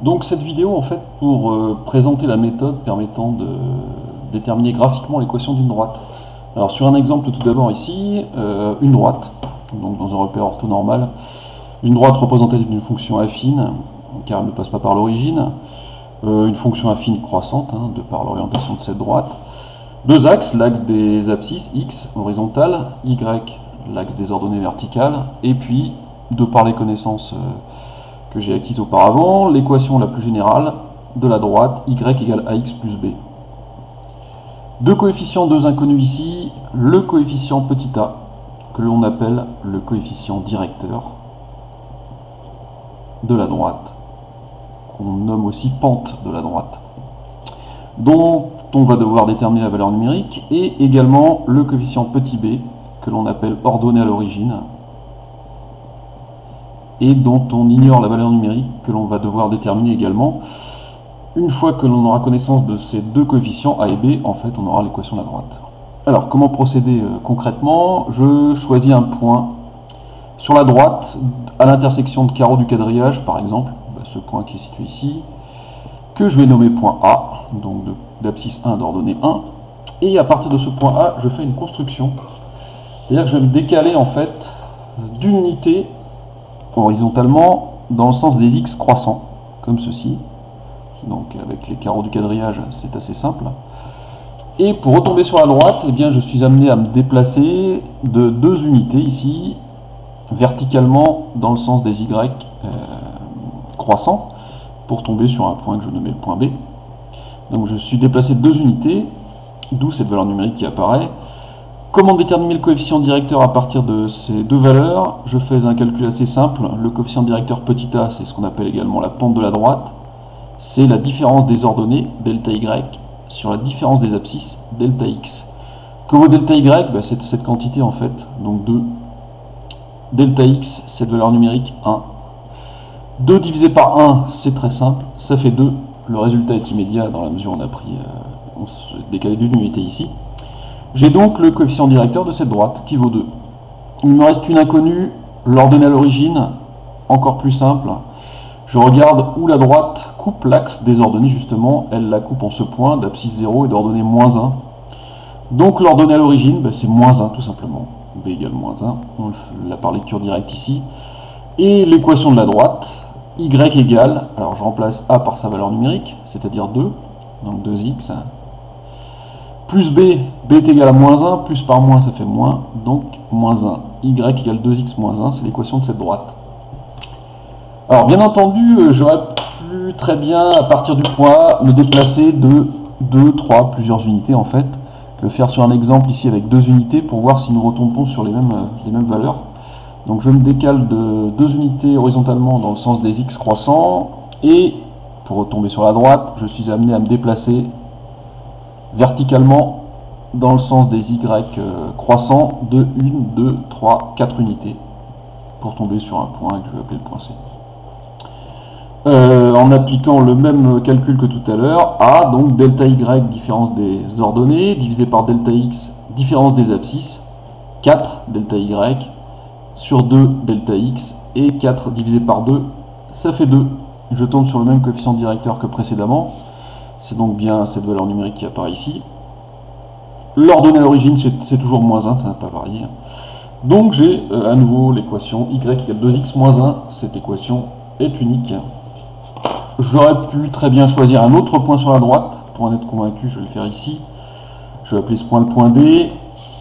Donc cette vidéo, en fait, pour présenter la méthode permettant de déterminer graphiquement l'équation d'une droite. Alors sur un exemple tout d'abord ici, une droite, donc dans un repère orthonormal, une droite représentative d'une fonction affine, car elle ne passe pas par l'origine, une fonction affine croissante, de par l'orientation de cette droite, deux axes, l'axe des abscisses, x horizontal, y l'axe des ordonnées verticales, et puis, de par les connaissances que j'ai acquises auparavant, l'équation la plus générale de la droite, y égale ax plus b. Deux coefficients, deux inconnus ici, le coefficient petit a, que l'on appelle le coefficient directeur de la droite, qu'on nomme aussi pente de la droite, dont on va devoir déterminer la valeur numérique, et également le coefficient petit b, que l'on appelle ordonnée à l'origine, et dont on ignore la valeur numérique, que l'on va devoir déterminer également. Une fois que l'on aura connaissance de ces deux coefficients, a et b, en fait, on aura l'équation de la droite. Alors, comment procéder concrètement? Je choisis un point sur la droite, à l'intersection de carreaux du quadrillage, par exemple, ce point qui est situé ici, que je vais nommer point A, donc d'abscisse 1 d'ordonnée 1, et à partir de ce point A, je fais une construction, c'est-à-dire que je vais me décaler, en fait, d'une unité horizontalement dans le sens des x croissants, comme ceci. Donc avec les carreaux du quadrillage, c'est assez simple. Et pour retomber sur la droite, eh bien, je suis amené à me déplacer de deux unités ici, verticalement dans le sens des y croissants, pour tomber sur un point que je nommais le point B. Donc je suis déplacé de deux unités, d'où cette valeur numérique qui apparaît. Comment déterminer le coefficient directeur à partir de ces deux valeurs? Je fais un calcul assez simple. Le coefficient directeur petit a, c'est ce qu'on appelle également la pente de la droite. C'est la différence des ordonnées, delta y, sur la différence des abscisses, delta x. Que vaut delta y? C'est cette quantité en fait, donc 2. Delta x, cette valeur numérique 1. 2 divisé par 1, c'est très simple, ça fait 2. Le résultat est immédiat dans la mesure où on se décalé d'une unité ici. J'ai donc le coefficient directeur de cette droite qui vaut 2. Il me reste une inconnue, l'ordonnée à l'origine, encore plus simple. Je regarde où la droite coupe l'axe des ordonnées, justement, elle la coupe en ce point d'abscisse 0 et d'ordonnée moins 1. Donc l'ordonnée à l'origine, c'est moins 1 tout simplement. B égale moins 1, on l'a par lecture directe ici. Et l'équation de la droite, y égale, alors je remplace a par sa valeur numérique, c'est-à-dire 2, donc 2x, plus b, b est égal à moins 1, plus par moins ça fait moins, donc moins 1. Y égale 2x moins 1, c'est l'équation de cette droite. Alors bien entendu, j'aurais pu très bien, à partir du point A, me déplacer de 2, 3, plusieurs unités en fait. Je vais faire sur un exemple ici avec 2 unités pour voir si nous retombons sur les mêmes valeurs. Donc je me décale de 2 unités horizontalement dans le sens des x croissants, et pour retomber sur la droite, je suis amené à me déplacer verticalement dans le sens des y croissants de 1, 2, 3, 4 unités pour tomber sur un point que je vais appeler le point C. En appliquant le même calcul que tout à l'heure, A, donc delta y, différence des ordonnées, divisé par delta x, différence des abscisses, 4 delta y, sur 2 delta x, et 4 divisé par 2, ça fait 2. Je tombe sur le même coefficient directeur que précédemment. C'est donc bien cette valeur numérique qui apparaît ici. L'ordonnée à l'origine, c'est toujours moins 1, ça n'a pas varié. Donc j'ai à nouveau l'équation y égale 2x moins 1. Cette équation est unique. J'aurais pu très bien choisir un autre point sur la droite. Pour en être convaincu, je vais le faire ici. Je vais appeler ce point le point D.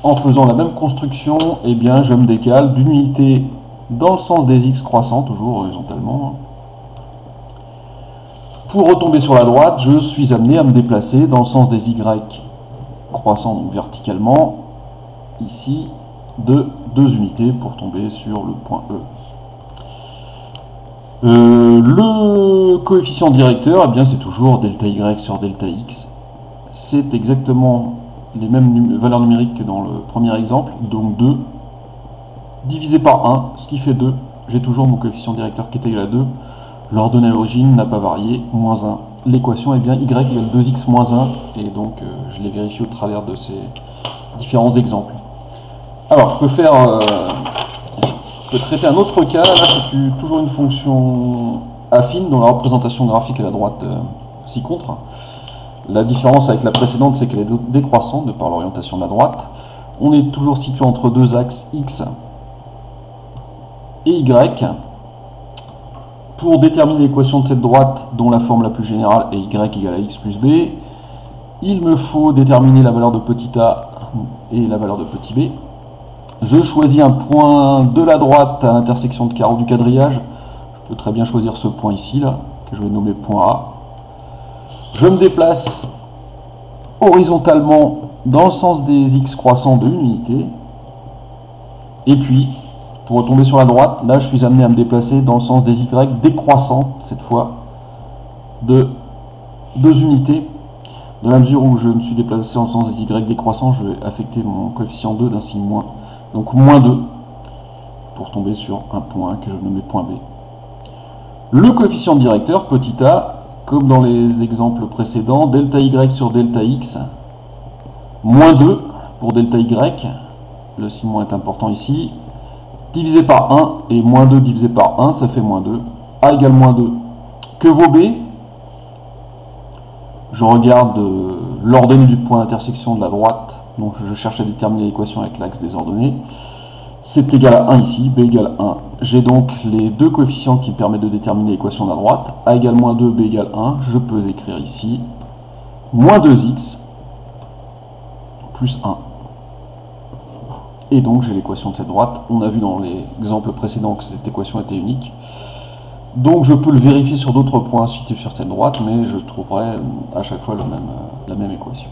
En faisant la même construction, eh bien, je me décale d'une unité dans le sens des x croissants, toujours horizontalement. Pour retomber sur la droite, je suis amené à me déplacer dans le sens des y croissants, donc verticalement, ici, de 2 unités pour tomber sur le point E. Le coefficient directeur, eh bien, c'est toujours delta y sur delta x. C'est exactement les mêmes valeurs numériques que dans le premier exemple, donc 2 divisé par 1, ce qui fait 2. J'ai toujours mon coefficient directeur qui est égal à 2. L'ordonnée à l'origine n'a pas varié, moins 1. L'équation est bien y égale 2x moins 1, et donc je l'ai vérifié au travers de ces différents exemples. Alors, je peux traiter un autre cas, là c'est toujours une fonction affine, dont la représentation graphique à la droite s'y contre. La différence avec la précédente, c'est qu'elle est décroissante de par l'orientation de la droite. On est toujours situé entre deux axes X et Y. Pour déterminer l'équation de cette droite, dont la forme la plus générale est Y égale à X plus B, il me faut déterminer la valeur de petit a et la valeur de petit b. Je choisis un point de la droite à l'intersection de carreaux du quadrillage. Je peux très bien choisir ce point ici, là, que je vais nommer point A. Je me déplace horizontalement dans le sens des x croissants de une unité. Et puis, pour retomber sur la droite, là je suis amené à me déplacer dans le sens des y décroissants, cette fois, de 2 unités. Dans la mesure où je me suis déplacé dans le sens des y décroissants, je vais affecter mon coefficient 2 d'un signe moins. Donc moins 2, pour tomber sur un point que je vais nommer point B. Le coefficient directeur, petit a, comme dans les exemples précédents, delta y sur delta x, moins 2 pour delta y, le signe moins est important ici, divisé par 1, et moins 2 divisé par 1, ça fait moins 2. A égale moins 2. Que vaut B? Je regarde l'ordonnée du point d'intersection de la droite, donc je cherche à déterminer l'équation avec l'axe des ordonnées. C'est égal à 1 ici, B égale 1. J'ai donc les deux coefficients qui me permettent de déterminer l'équation de la droite. A égale moins 2, B égale 1. Je peux écrire ici moins 2x plus 1. Et donc j'ai l'équation de cette droite. On a vu dans l'exemple précédent que cette équation était unique. Donc je peux le vérifier sur d'autres points situés sur cette droite, mais je trouverai à chaque fois la même équation.